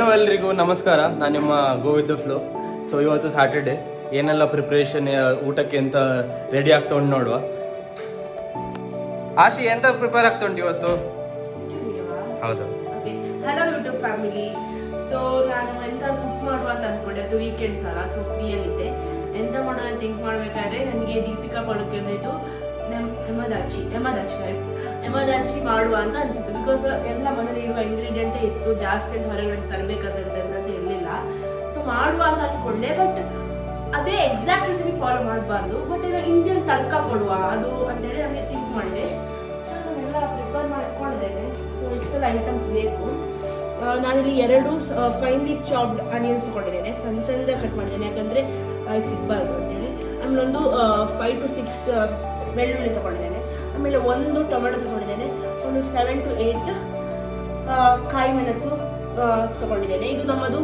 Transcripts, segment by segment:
Hello ಎಲ್ರಿಗೂ ನಮಸ್ಕಾರ. ನಾನು ನಿಮ್ಮ ಗೋವಿಂದ ಫ್ಲೋ. ಸೊ ಇವತ್ತು ಸ್ಯಾಟರ್ಡೆ, ಏನೆಲ್ಲ ಪ್ರಿಪ್ರೇಷನ್ ಊಟಕ್ಕೆ ಅಂತ ರೆಡಿ ಆಗ್ತಾ ಉಂಟು ನೋಡುವ. ಆಶಿ ಎಂತ ಪ್ರಿಪೇರ್ ಆಗ್ತಾ ಉಂಟು ಇವತ್ತು? ಹೌದು. Hello YouTube family. ಸೊ ನಾನು ಎಂತ ಕುಕ್ ಮಾಡುವ ಅಂತ ಅನ್ಕೊಂಡೆ. ಅದು ವೀಕೆಂಡ್ಸ್ ಅಲ್ಲ, ಸೊ ಫ್ರೀಯಲ್ಲಿದ್ದೆ. ಎಂತ ಮಾಡೋದು ಥಿಂಕ್ ಮಾಡ್ಬೇಕಾದ್ರೆ ನನಗೆ ದೀಪಿಕಾ ಪಡುಕೋದು ಎಮದಾಚಿ ಮಾಡುವ ಅಂತ ಅನಿಸಿತ್ತು. ಬಿಕಾಸ್ ಎಲ್ಲ ಮನೇಲಿ ಇರುವ ಇಂಗ್ರೀಡಿಯೆಂಟೇ ಇತ್ತು, ಜಾಸ್ತಿ ಅಂತ ಹೊರಗಡೆ ತರಬೇಕಾದಂತ ಇರಲಿಲ್ಲ. ಸೊ ಮಾಡುವ ಅಂತ ಅನ್ಕೊಂಡೆ, ಬಟ್ ಅದೇ ಎಕ್ಸಾಕ್ಟ್ ರೆಸಿಪಿ ಫಾಲೋ ಮಾಡಬಾರ್ದು. ಬಟ್ ಏನೋ ಇಂಡಿಯನ್ ತಡ್ಕ ಕೊಡುವ ಅದು ಅಂತೇಳಿ ನಮಗೆ ಥಿಂಕ್ ಮಾಡಿದೆ. ನಾನೆಲ್ಲ ಪ್ರಿಪೇರ್ ಮಾಡಿಕೊಂಡಿದ್ದೇನೆ. ಸೊ ಇಷ್ಟೆಲ್ಲ ಐಟಮ್ಸ್ ಬೇಕು. ನಾನಿಲ್ಲಿ 2 ಫೈನ್ಲಿ ಚಾಪ್ಡ್ ಆನಿಯನ್ಸ್ ತಗೊಂಡಿದ್ದೇನೆ, ಸಣ್ಣ ಕಟ್ ಮಾಡಿದ್ದೇನೆ, ಯಾಕಂದರೆ ಸಿಗಬಾರ್ದು ಅಂತೇಳಿ. ಆಮೇಲೆ ಒಂದು 5 to 6 ಬೆಳ್ಳುಳ್ಳಿ ತಗೊಂಡಿದ್ದೇನೆ. ಆಮೇಲೆ 1 ಟೊಮೆಟೊ ತಗೊಂಡಿದ್ದೇನೆ. ಒಂದು 7 to 8 ಕಾಯಿ ಮೆಣಸು ತಗೊಂಡಿದ್ದೇನೆ. ಇದು ನಮ್ಮದು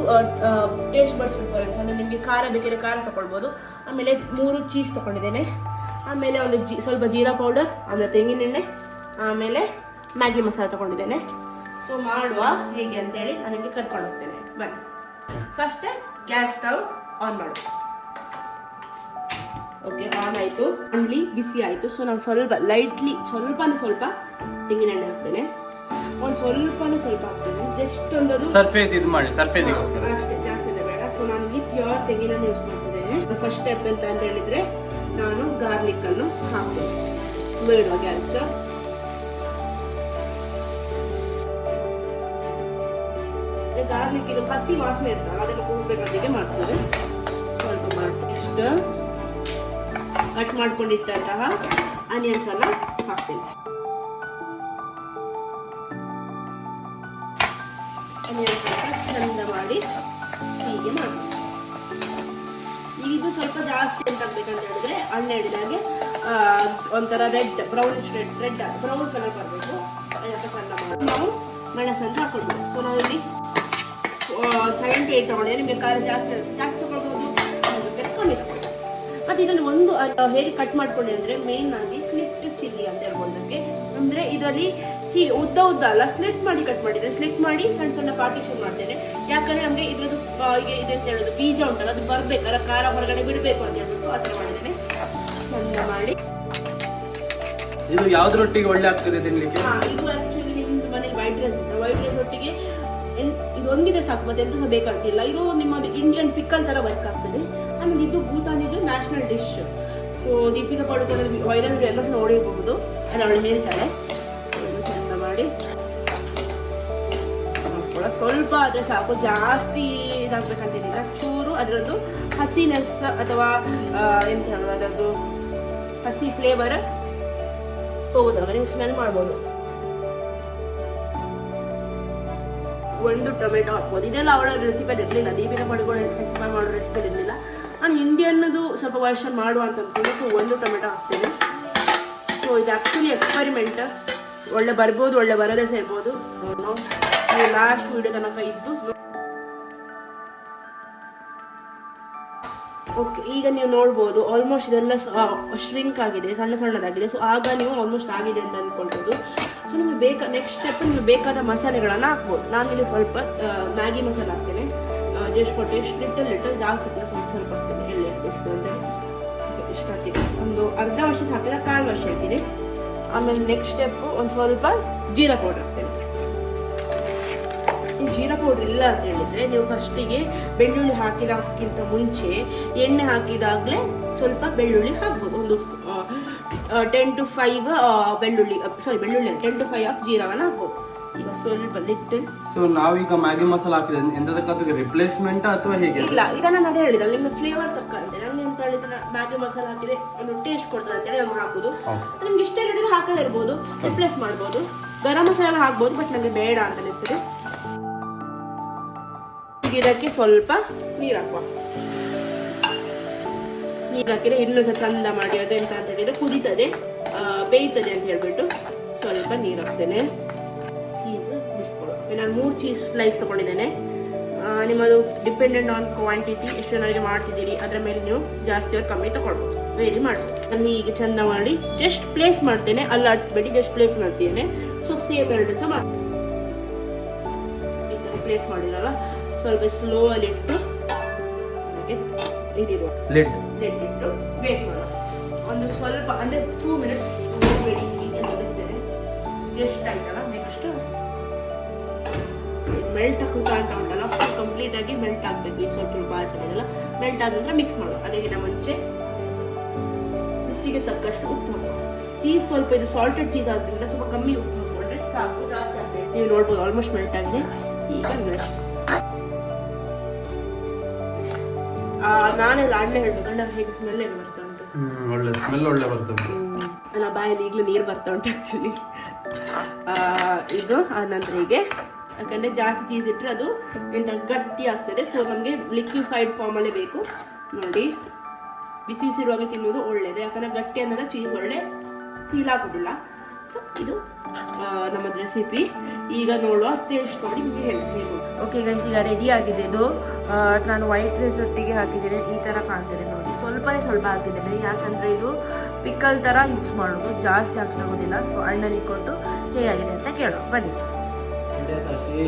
ಟೇಸ್ಟ್ ಬಡ್ಸ್ ಪ್ರಿಫರೆನ್ಸ್, ಅಂದರೆ ನಿಮಗೆ ಖಾರ ಬೇಕಿದ್ರೆ ಖಾರ ತಗೊಳ್ಬೋದು. ಆಮೇಲೆ 3 ಚೀಸ್ ತಗೊಂಡಿದ್ದೇನೆ. ಆಮೇಲೆ ಒಂದು ಸ್ವಲ್ಪ ಜೀರಾ ಪೌಡರ್, ಆಮೇಲೆ ತೆಂಗಿನೆಣ್ಣೆ, ಆಮೇಲೆ ಮ್ಯಾಗಿ ಮಸಾಲ ತಗೊಂಡಿದ್ದೇನೆ. ಸೊ ಮಾಡುವ ಹೇಗೆ ಅಂತೇಳಿ ನಾನು ನಿಮಗೆ ಕರ್ಕೊಂಡು ಹೋಗ್ತೇನೆ, ಬನ್ನಿ. ಫಸ್ಟ್ ಗ್ಯಾಸ್ ಸ್ಟವ್ ಆನ್ ಮಾಡುವ. ಓಕೆ, ಆನ್ ಆಯಿತು. ಅಂಡ್ಲಿ ಬಿಸಿ ಆಯಿತು. ಸೊ ನಾನು ಸ್ವಲ್ಪ ತೆಂಗಿನೆಣ್ಣೆ ಹಾಕ್ತೇನೆ. ಒಂದು ಸ್ವಲ್ಪ ಹಾಕ್ತೇನೆ, ಜಸ್ಟ್ ಒಂದು ಸರ್ಫೇಸ್ ಇದು ಮಾಡಿ, ಸರ್ಫೇಸಿಗೋಸ್ಕರ ಅಷ್ಟೇ, ಜಾಸ್ತಿ ಅಂತ ಬೇಡ. ಸೊ ನಾನು ಇಲ್ಲಿ ಪ್ಯೂರ್ ತೆಂಗಿನೆಣ್ಣೆ ಯೂಸ್ ಮಾಡ್ತಿದ್ದೇನೆ. ಫಸ್ಟ್ ಸ್ಟೆಪ್ ಅಂತ ಹೇಳಿದ್ರೆ ನಾನು ಗಾರ್ಲಿಕ್ ಅನ್ನು ಹಾಕ್ತೇನೆ. ಬೇಡುವ ಗ್ಯಾಸ್. ಗಾರ್ಲಿಕ್ ಇದು ಹಸಿ ವಾಸನೆ ಇರ್ತಲ್ಲ, ಅದನ್ನು ಹೋಗ್ಬೇಕಾದಿಗೆ ಮಾಡ್ತಾರೆ. ಸ್ವಲ್ಪ ಮಾಡ್ತೀನಿ. ನೆಕ್ಸ್ಟ್ ಕಟ್ ಮಾಡ್ಕೊಂಡಿಟ್ಟಂತಹ ಆನಿಯನ್ಸ್ ಅನ್ನ ಹಾಕ್ತೀನಿ. ಆನಿಯನ್ಸ್ ಚಂದ ಮಾಡಿ ಹೀಗೆ ಮಾಡಿ. ಇದು ಸ್ವಲ್ಪ ಜಾಸ್ತಿ ಅಂತ ಆಗ್ಬೇಕಂತ ಹೇಳಿದ್ರೆ ಅಣ್ಣ ಹೇಳಿದಾಗೆ ಒಂಥರ ಬ್ರೌನ್ ಕಲರ್ ಬರಬೇಕು. ಚಂದ ಮಾಡಿ ನಾವು ಮೆಣಸನ್ನು ಹಾಕೊಳ್ಬೋದು. ಸೊ ನಾವು ಇಲ್ಲಿ 7 to 8 ತಗೊಂಡಿದ್ದೆ. ನಿಮಗೆ ಖಾರ ಜಾಸ್ತಿ ತಗೊಳ್ಬೋದು, ಕಮ್ಮಿ ತಗೊಳ್ಬೋದು. ಮತ್ತು ಇದನ್ನು ಒಂದು ಹೇಗೆ ಕಟ್ ಮಾಡ್ಕೊಂಡೆ ಅಂದರೆ ಮೇನ್ ಆಗಿ ಸ್ಲಿಟ್ ಚಿಲ್ಲಿ ಅಂತ ಹೇಳ್ಬೋದಕ್ಕೆ. ಅಂದರೆ ಇದರಲ್ಲಿ ಹೀಗೆ ಉದ್ದ ಅಲ್ಲ, ಸ್ಲಿಟ್ ಮಾಡಿ ಕಟ್ ಮಾಡಿದರೆ, ಸ್ಲಿಟ್ ಮಾಡಿ ಸಣ್ಣ ಪಾರ್ಟಿಷನ್ ಮಾಡ್ತೇನೆ. ಯಾಕಂದರೆ ನಮಗೆ ಇದ್ರದ್ದು ಇದೆಂತ ಹೇಳೋದು ಬೀಜ ಉಂಟಲ್ಲ, ಅದು ಬರಬೇಕಲ್ಲ, ಖಾರ ಹೊರಗಡೆ ಬಿಡಬೇಕು ಅಂತ ಹೇಳ್ಬಿಟ್ಟು ಆ ಥರ ಮಾಡಿದ್ದೇನೆ. ಚಂದ ಮಾಡಿ. ಇದು ಯಾವ್ದ್ರೊಟ್ಟಿಗೆ ಒಳ್ಳೆ ಆಗ್ತದೆ ತಿನ್ಲಿಕ್ಕೆ? ಇದು ಆ್ಯಕ್ಚುಲಿ ನಿಮ್ಮದು ಮನೇಲಿ ವೈಟ್ ರೈಸ್ ಒಟ್ಟಿಗೆ ಇದು ಒಂದಿದ್ರೆ ಸಾಕು, ಮತ್ತೆ ಎಂತ ಸಹ ಬೇಕಾಗ್ತಿಲ್ಲ. ಇದು ನಿಮ್ಮದು ಇಂಡಿಯನ್ ಪಿಕ್ಕಲ್ ಥರ ವರ್ಕ್ ಆಗ್ತದೆ. ಆಮೇಲೆ ಇದು ಭೂತಾನಿದು national dish. So Deepika Padukone viral ಎಲ್ಲ ಸಹ ನೋಡಿರಬಹುದು, ಅದು ಅವಳು ಹೇಳ್ತಾಳೆ. ಚಂದ ಮಾಡಿ ಸ್ವಲ್ಪ ಆದರೆ ಸಾಕು, ಜಾಸ್ತಿ ಇದಾಗಬೇಕಂತೇನಿಲ್ಲ. ಚೂರು ಅದರದ್ದು ಹಸಿನೆಸ್ ಅಥವಾ ಎಂತ ಹೇಳೋದು, ಅದರದ್ದು ಹಸಿ ಫ್ಲೇವರ್ ಹೋಗೋದಲ್ಲ, ನೀವು ಸ್ಮೆಲ್ ಮಾಡ್ಬೋದು. 1 ಟೊಮೆಟೊ ಹಾಕ್ಬೋದು. ಇದೆಲ್ಲ ಅವಳ ರೆಸಿಪಿ ಇರಲಿಲ್ಲ, ದೀಪಿಕಾ ಪಡುಕೋಣ ರೆಸಿಪಿ ಮಾಡೋ ರೆಸಿಪಿ ಇರಲಿಲ್ಲ. ನಾನು ಇಂಡಿಯನ್ನದು ಸ್ವಲ್ಪ ವರ್ಷನ್ ಮಾಡುವ ಅಂತ ಅಂದ್ಕೊಂಡು 1 ಟೊಮೆಟೊ ಹಾಕ್ತೇನೆ. ಸೊ ಇದು ಆ್ಯಕ್ಚುಲಿ ಎಕ್ಸ್ಪರಿಮೆಂಟ್, ಒಳ್ಳೆ ಬರ್ಬೋದು, ಒಳ್ಳೆ ಬರೋದೇ ಸೇರ್ಬೋದು. ನೀವು ಲಾಸ್ಟ್ ವಿಡಿಯೋ ತನಕ ಇದ್ದು ಓಕೆ. ಈಗ ನೀವು ನೋಡ್ಬೋದು ಆಲ್ಮೋಸ್ಟ್ ಇದೆಲ್ಲ ಶ್ರಿಂಕ್ ಆಗಿದೆ, ಸಣ್ಣದಾಗಿದೆ. ಸೊ ಆಗ ನೀವು ಆಲ್ಮೋಸ್ಟ್ ಆಗಿದೆ ಅಂತ ಅಂದ್ಕೊಳ್ಬೋದು. ಸೊ ನಿಮಗೆ ನೆಕ್ಸ್ಟ್ ಸ್ಟೆಪ್ ನಿಮಗೆ ಬೇಕಾದ ಮಸಾಲೆಗಳನ್ನು ಹಾಕ್ಬೋದು. ನಾನಿಲ್ಲಿ ಸ್ವಲ್ಪ ಮ್ಯಾಗಿ ಮಸಾಲೆ ಹಾಕ್ತೇನೆ, ಜಸ್ಟ್ ಫಾರ್ ಟೇಸ್ಟ್. ಲಿಟಲ್ ಜಾಸ್ತಿ ಸ್ವಲ್ಪ ಹಾಕ್ತೇನೆ. ಎಲ್ಲಿ ಎಷ್ಟು ಅಂತೇಳಿ ಇಷ್ಟ ಹಾಕ್ತೀನಿ. ಒಂದು ಅರ್ಧ ವರ್ಷ ಹಾಕಿಲ್ಲ, 1/4 ವರ್ಷ ಹಾಕ್ತೀನಿ. ಆಮೇಲೆ ನೆಕ್ಸ್ಟ್ ಸ್ಟೆಪ್ಪು ಒಂದು ಸ್ವಲ್ಪ ಜೀರಾ ಪೌಡರ್ ಹಾಕ್ತೇನೆ. ಜೀರಾ ಪೌಡ್ರ್ ಇಲ್ಲ ಅಂತ ಹೇಳಿದರೆ ನೀವು ಫಸ್ಟಿಗೆ ಬೆಳ್ಳುಳ್ಳಿ ಹಾಕಿದಕ್ಕಿಂತ ಮುಂಚೆ ಎಣ್ಣೆ ಹಾಕಿದಾಗಲೇ ಸ್ವಲ್ಪ ಬೆಳ್ಳುಳ್ಳಿ ಹಾಕ್ಬೋದು. ಒಂದು 10 to 5 ಬೆಳ್ಳುಳ್ಳಿ 10 to 5 ಆಫ್ ಜೀರಾವನ್ನು ಹಾಕ್ಬೋದು. ಈಗ ಸ್ವಲ್ಪ ಲಿಟಲ್. ಸೊ ನಾವೀಗ ಮ್ಯಾಗಿ ಮಸಾಲ ಹಾಕಿದೆ, ಎಂತದಕ್ಕೆ ರಿಪ್ಲೇಸ್ಮೆಂಟ್ ಅಥವಾ ಹೇಗೆ? ಇಲ್ಲ, ಈಗ ನಾನು ಅದೇ ಹೇಳಿದೆ, ನಿಮ್ಮ ಫ್ಲೇವರ್ ತಕ್ಕಂತೆ. ನನಗೆ ಅಂತ ಹೇಳಿದ್ರೆ ಮ್ಯಾಗಿ ಮಸಾಲ ಹಾಕಿದ್ರೆ ಒಂದು ಟೇಸ್ಟ್ ಕೊಡ್ತದೆ ಅಂತೇಳಿ ನಾನು ಹಾಕೋದು. ನಿಮ್ಗೆ ಇಷ್ಟ ಇಲ್ಲದ್ರೆ ಹಾಕದೇ ಇರ್ಬೋದು, ರಿಪ್ಲೇಸ್ ಮಾಡ್ಬೋದು. ಗರಂ ಮಸಾಲ ಹಾಕ್ಬೋದು, ಬಟ್ ನನಗೆ ಬೇಡ ಅಂತ ಇರ್ತದೆ. ಇದಕ್ಕೆ ಸ್ವಲ್ಪ ನೀರು ಹಾಕುವ. ನೀರು ಹಾಕಿದ್ರೆ ಇನ್ನೂ ಸಹ ಚಂದ ಮಾಡಿ. ಅದೆಂತ ಅಂತ ಹೇಳಿದ್ರೆ ಕುದೀತದೆ, ಬೇಯ್ತದೆ ಅಂತ ಹೇಳ್ಬಿಟ್ಟು ಸ್ವಲ್ಪ ನೀರು ಹಾಕ್ತೇನೆ. ಚೀಸ್ ಬಿಡಿಸ್ಕೊಳ್ಳೋ. ನಾನು 3 ಚೀಸ್ ಸ್ಲೈಸ್ ತೊಗೊಂಡಿದ್ದೇನೆ. ನಿಮ್ಮದು ಡಿಪೆಂಡೆಂಟ್ ಆನ್ ಕ್ವಾಂಟಿಟಿ, ಎಷ್ಟು ಜನರಿಗೆ ಮಾಡ್ತಿದ್ದೀರಿ ಅದರ ಮೇಲೆ ನೀವು ಜಾಸ್ತಿ ಅವ್ರು ಕಮ್ಮಿ ತೊಗೊಳ್ಬೋದು, ವೇರಿ ಮಾಡ್ಬೋದು. ನಾನು ಹೀಗೆ ಚಂದ ಮಾಡಿ ಜಸ್ಟ್ ಪ್ಲೇಸ್ ಮಾಡ್ತೇನೆ, ಅಲ್ಲಾಡಿಸ್ಬೇಡಿ, ಜಸ್ಟ್ ಪ್ಲೇಸ್ ಮಾಡ್ತೇನೆ. ಸೊ ಸೇಮ್ 2 ಸಹ ಮಾಡ್ತೇನೆ. ಈ ಥರ ಪ್ಲೇಸ್ ಮಾಡಿರಲ್ಲ. ಸ್ವಲ್ಪ ಸ್ಲೋ ಅಲ್ಲಿ ಇಟ್ಟು ಇದಿರುವ ಲಿಡ್ ಇಟ್ಟು ವೇಟ್ ಮಾಡೋಣ. ಒಂದು ಸ್ವಲ್ಪ ಅಂದರೆ 2 ಮಿನಿಟ್ಸ್ ಬೇಡಿ. ಈಗ ತೋರಿಸ್ತೇನೆ ಎಷ್ಟು ಆಯ್ತಲ್ಲ. ನೆಕ್ಸ್ಟ್ ಮೆಲ್ಟ್ ಹಾಕುತ್ತಾ ಅಂತ ಉಂಟಲ್ಲ, ಕಂಪ್ಲೀಟ್ ಆಗಿ ಮೆಲ್ಟ್ ಆಗಬೇಕು. ಈ ಸ್ವಲ್ಪ ಬಾರಿಸೋದಲ್ಲ ಮೆಲ್ಟ್ ಆದ ನಂತರ ಮಿಕ್ಸ್ ಮಾಡೋದು. ಅದಕ್ಕಿಂತ ಮುಂಚೆ ರುಚಿಗೆ ತಕ್ಕಷ್ಟು ಉಪ್ಪು ಹಾಕುವ. ಚೀಸ್ ಸ್ವಲ್ಪ ಇದು ಸಾಲ್ಟೆಡ್ ಚೀಸ್ ಆದ್ರಿಂದ ಸ್ವಲ್ಪ ಕಮ್ಮಿ ಉಪ್ಪು ಹಾಕೊಂಡ್ರೆ ಸಾಕು, ಜಾಸ್ತಿ ಹಾಕಬೇಕು. ನೀವು ನೋಡ್ಬೋದು ಆಲ್ಮೋಸ್ಟ್ ಮೆಲ್ಟ್ ಆಗಿದೆ. ಈಗ ನಟ್ಸ್ ನಾನೆಲ್ಲ ಅಣ್ಣ ಹೇಳ್ಬೇಕು, ಅಣ್ಣ ಹೇಗೆ ಸ್ಮೆಲ್ ಹೇಗೆ ಬರ್ತಾ ಉಂಟು? ಒಳ್ಳೆ ಸ್ಮೆಲ್ ಒಳ್ಳೆ ಬರ್ತದೆ. ನನ್ನ ಬಾಯಲ್ಲಿ ಈಗಲೂ ನೀರು ಬರ್ತಾ ಉಂಟು ಆ್ಯಕ್ಚುಲಿ. ಇದು ಆ ನಂತರ ಹೀಗೆ, ಯಾಕಂದರೆ ಜಾಸ್ತಿ ಚೀಸ್ ಇಟ್ಟರೆ ಅದು ಎಂತ ಗಟ್ಟಿ ಆಗ್ತದೆ. ಸೊ ನಮಗೆ ಲಿಕ್ವಿಫೈಡ್ ಫಾರ್ಮಲ್ಲೇ ಬೇಕು. ನೋಡಿ, ಬಿಸಿ ಬಿಸಿ ಇರುವಾಗ ತಿನ್ನೋದು ಒಳ್ಳೆಯದು, ಯಾಕಂದರೆ ಗಟ್ಟಿ ಅಂದರೆ ಚೀಸ್ ಒಳ್ಳೆ ಫೀಲ್ ಆಗೋದಿಲ್ಲ. ಸೊ ಇದು ನಮ್ಮದು ರೆಸಿಪಿ. ಈಗ ನೋಡುವ ಟೇಸ್ಟ್ ನೋಡಿ ನಿಮಗೆ ಹೇಳ್ತೀನಿ. ಓಕೆ ಗೈಸ್, ಈಗ ರೆಡಿ ಆಗಿದೆ ಇದು. ನಾನು ವೈಟ್ ರೈಸ್ ಒಟ್ಟಿಗೆ ಹಾಕಿದ್ದೇನೆ. ಈ ಥರ ಕಾಣ್ತೇನೆ ನೋಡಿ. ಸ್ವಲ್ಪನೇ ಸ್ವಲ್ಪ ಹಾಕಿದ್ದೇನೆ, ಯಾಕಂದರೆ ಇದು ಪಿಕ್ಕಲ್ ಥರ ಯೂಸ್ ಮಾಡೋದು, ಜಾಸ್ತಿ ಹಾಕ್ಲಾಗೋದಿಲ್ಲ. ಸೊ ಅಣ್ಣನಿಗೆ ಕೊಟ್ಟು ಹೇಗಾಗಿದೆ ಅಂತ ಕೇಳೋ ಬನ್ನಿ.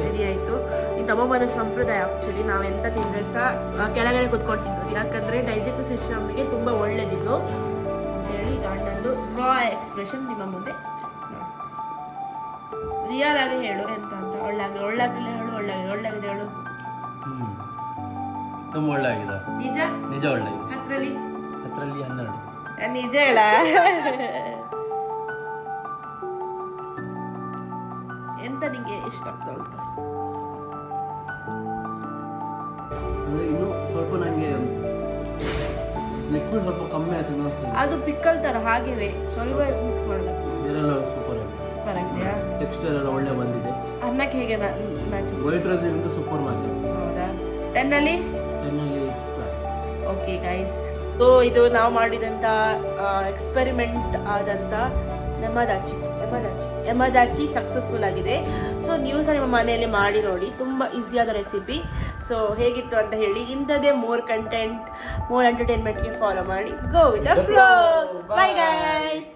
ರೆಡಿ ಆಯಿತು. ಈ ತಗೊಂಬಂದ ಸಂಪ್ರದಾಯ ಆ್ಯಕ್ಚುಲಿ ನಾವು ಎಂತ ತಿಂದರೆ ಸಹ ಕೆಳಗಡೆ ಕೂತ್ಕೊಂಡು ತಿನ್ನೋದು, ಯಾಕಂದರೆ ಡೈಜೆಸ್ಟಿವ್ ಸಿಸ್ಟಮ್ಗೆ ತುಂಬ ಒಳ್ಳೆಯದಿದ್ದು ಅಂತೇಳಿ. ಇದು ಅಣ್ಣಂದು ರಾ ಎಕ್ಸ್ಪ್ರೆಷನ್ ನಿಮ್ಮ ಮುಂದೆ ರಿಯಲ್ ಆಗಿ ಹೇಳು ಎಂತ ಅಂತ. ಒಳ್ಳಾಗಲಿಲ್ಲ ಹೇಳು, ಒಳ್ಳಾಗಿದೆ ಹೇಳು. ತುಂಬ ಒಳ್ಳೆ ಆಗಿದೆ. ನಿಜ ನಿಜ ಒಳ್ಳೆ. 10ರಲ್ಲಿ 12. ನಿಜ ಹೇಳ. ಎಂತ ನಿಂಗೆ ಇಷ್ಟ ಆಗ್ತಾ ಉಂಟು? ಅಂದರೆ ಇನ್ನೂ ಸ್ವಲ್ಪ ನನಗೆ ಲಿಕ್ವಿಡ್ ಸ್ವಲ್ಪ ಕಮ್ಮಿ ಆಯ್ತು. ಅದು ಪಿಕ್ಕಲ್ ತರ ಹಾಗೆವೆ, ಸ್ವಲ್ಪ ಮಿಕ್ಸ್ ಮಾಡಬೇಕು. ಇದೆಲ್ಲ ಸೂಪರ್ ಆಗಿದೆ. ಸೂಪರ್ ಆಗಿದೆಯಾ? ಟೆಕ್ಸ್ಚರ್ ಎಲ್ಲ ಒಳ್ಳೆ ಬಂದಿದೆ. ಅನ್ನಕ್ಕೆ ಹೇಗೆ ಮ್ಯಾಚ್? ವೈಟ್ ರೈಸ್ ಅಂತೂ ಸೂಪರ್ ಮ್ಯಾಚ್. ಹೌದಾ? 10ನಲ್ಲಿ ಓಕೆ ಗೈಸ್. ಸೊ ಇದು ನಾವು ಮಾಡಿದಂಥ ಎಕ್ಸ್ಪೆರಿಮೆಂಟ್ ಆದಂಥ ಎಮದಾಚಿ ಸಕ್ಸಸ್ಫುಲ್ ಆಗಿದೆ. ಸೊ ನೀವು ಸಹ ನಿಮ್ಮ ಮನೆಯಲ್ಲಿ ಮಾಡಿ ನೋಡಿ, ತುಂಬ ಈಸಿಯಾದ ರೆಸಿಪಿ. ಸೊ ಹೇಗಿತ್ತು ಅಂತ ಹೇಳಿ. ಇಂಥದ್ದೇ ಮೋರ್ ಕಂಟೆಂಟ್, ಮೋರ್ ಎಂಟರ್ಟೈನ್ಮೆಂಟ್ಗೆ ಫಾಲೋ ಮಾಡಿ. Go with the flow. Bye guys.